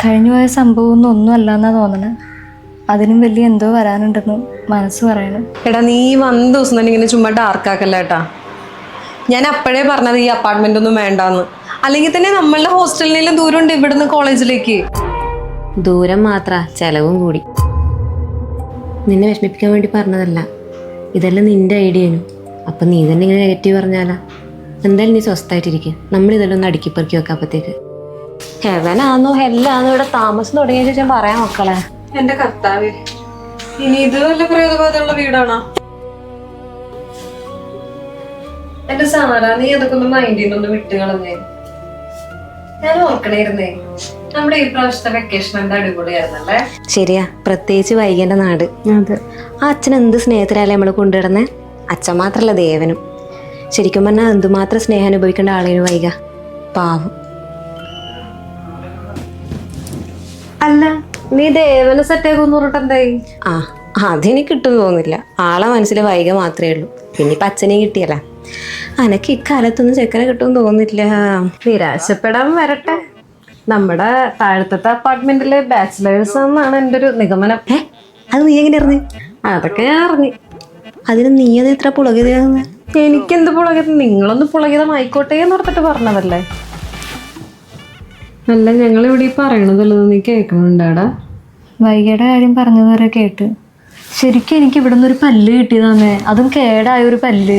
കഴിഞ്ഞുപോയ സംഭവമൊന്നും ഒന്നുമല്ല എന്നാ തോന്നണേ. അതിനും വലിയ എന്തോ വരാനുണ്ടെന്ന് മനസ്സ് പറയണം. എടാ നീ വന്ന ദിവസം തന്നെ ഇങ്ങനെ ചുമ്മാ ഡാർക്കാക്കല്ല ഏട്ടാ. ഞാൻ അപ്പോഴേ പറഞ്ഞത് ഈ അപ്പാർട്ട്മെന്റ് ഒന്നും വേണ്ടാന്ന്. അല്ലെങ്കിൽ തന്നെ നമ്മളുടെ ഹോസ്റ്റലിലും ദൂരം ഉണ്ട് ഇവിടുന്ന് കോളേജിലേക്ക്. ദൂരം മാത്ര ചെലവും കൂടി. നിന്നെ വിഷമിപ്പിക്കാൻ വേണ്ടി പറഞ്ഞതല്ല, ഇതെല്ലാം നിന്റെ ഐഡിയനും. അപ്പം നീ തന്നെ ഇങ്ങനെ നെഗറ്റീവ് പറഞ്ഞാലാ? എന്തായാലും നീ സ്വസ്ഥമായിട്ടിരിക്കുക. നമ്മളിതെല്ലാം ഒന്ന് അടുക്കിപ്പെറുക്കി വെക്കാം. അപ്പത്തേക്ക് ഹെവനാന്നോ ഹെല്ലാന്നോ ഇവിടെ താമസം തുടങ്ങിയ ശേഷം പറയാം മക്കളെ. എന്റെ കർത്താവേ, ഇനി ഇത് വല്ല പ്രേതബാധയുള്ള വീടാണോ? എന്റെ സാറാ, നീ അതൊക്കെ ഒന്ന് മൈൻഡിൽ നിന്നൊന്ന് വിട്ടുകളഞ്ഞേ. ഞാൻ ഓർക്കണേരുന്നേ, നമ്മുടെ ഈ പ്രാവശ്യത്തെ വെക്കേഷൻ എന്താ അടിപൊളിയായിരുന്നല്ലേ? ശരിയാ, പ്രത്യേകിച്ച് വൈകേന്റെ നാട്. അതെ, ആ അച്ഛൻ എന്ത് സ്നേഹത്തിലല്ലേ നമ്മൾ കൊണ്ടുവിടുന്നേ. അച്ഛൻ മാത്രല്ല ദേവനും. ശരിക്കും പറഞ്ഞാൽ എന്തുമാത്രം സ്നേഹം അനുഭവിക്കേണ്ട ആളേനു വൈക. പാവം. അല്ല, നീ ദേവനെ സെറ്റാക്കുന്ന് പറഞ്ഞിട്ട് എന്തായി? ആ അതെനിക്ക് കിട്ടുമെന്ന് തോന്നുന്നില്ല. ആളെ മനസ്സിൽ വൈക മാത്രമേ ഉള്ളൂ. പിന്നെ ഇപ്പം അച്ഛനെയും കിട്ടിയല്ല. അനക്ക് ഇക്കാലത്തൊന്നും ചെക്കനെ കിട്ടുമെന്ന് തോന്നുന്നില്ല. നിരാശപ്പെടാൻ വരട്ടെ. നമ്മുടെ താഴത്തെ അപ്പാർട്ട്മെന്റിലെ ബാച്ചിലേഴ്സ് എന്നാണ് എൻ്റെ ഒരു നിഗമനം. അത് നീ എങ്ങനെ അറിഞ്ഞു? അതൊക്കെ ഞാൻ അറിഞ്ഞു. അതിന് നീ അത് എത്ര പുളകിതാകുന്നത്? എനിക്കെന്ത് പുളകിതം? നിങ്ങളൊന്ന് പുളകിതമായിക്കോട്ടെ എന്ന് ഓർത്തിട്ട് പറഞ്ഞതല്ലേ. അല്ല, ഞങ്ങളിവിടെ ഈ പറയണതല്ലോ നീ കേൾക്കണുണ്ടാടാ? വൈകിയുടെ കാര്യം പറഞ്ഞതുവരെ കേട്ട്. ശരിക്കും എനിക്ക് ഇവിടെ നിന്ന് ഒരു പല്ല് കിട്ടിയതാന്നേ, അതും കേടായ ഒരു പല്ല്.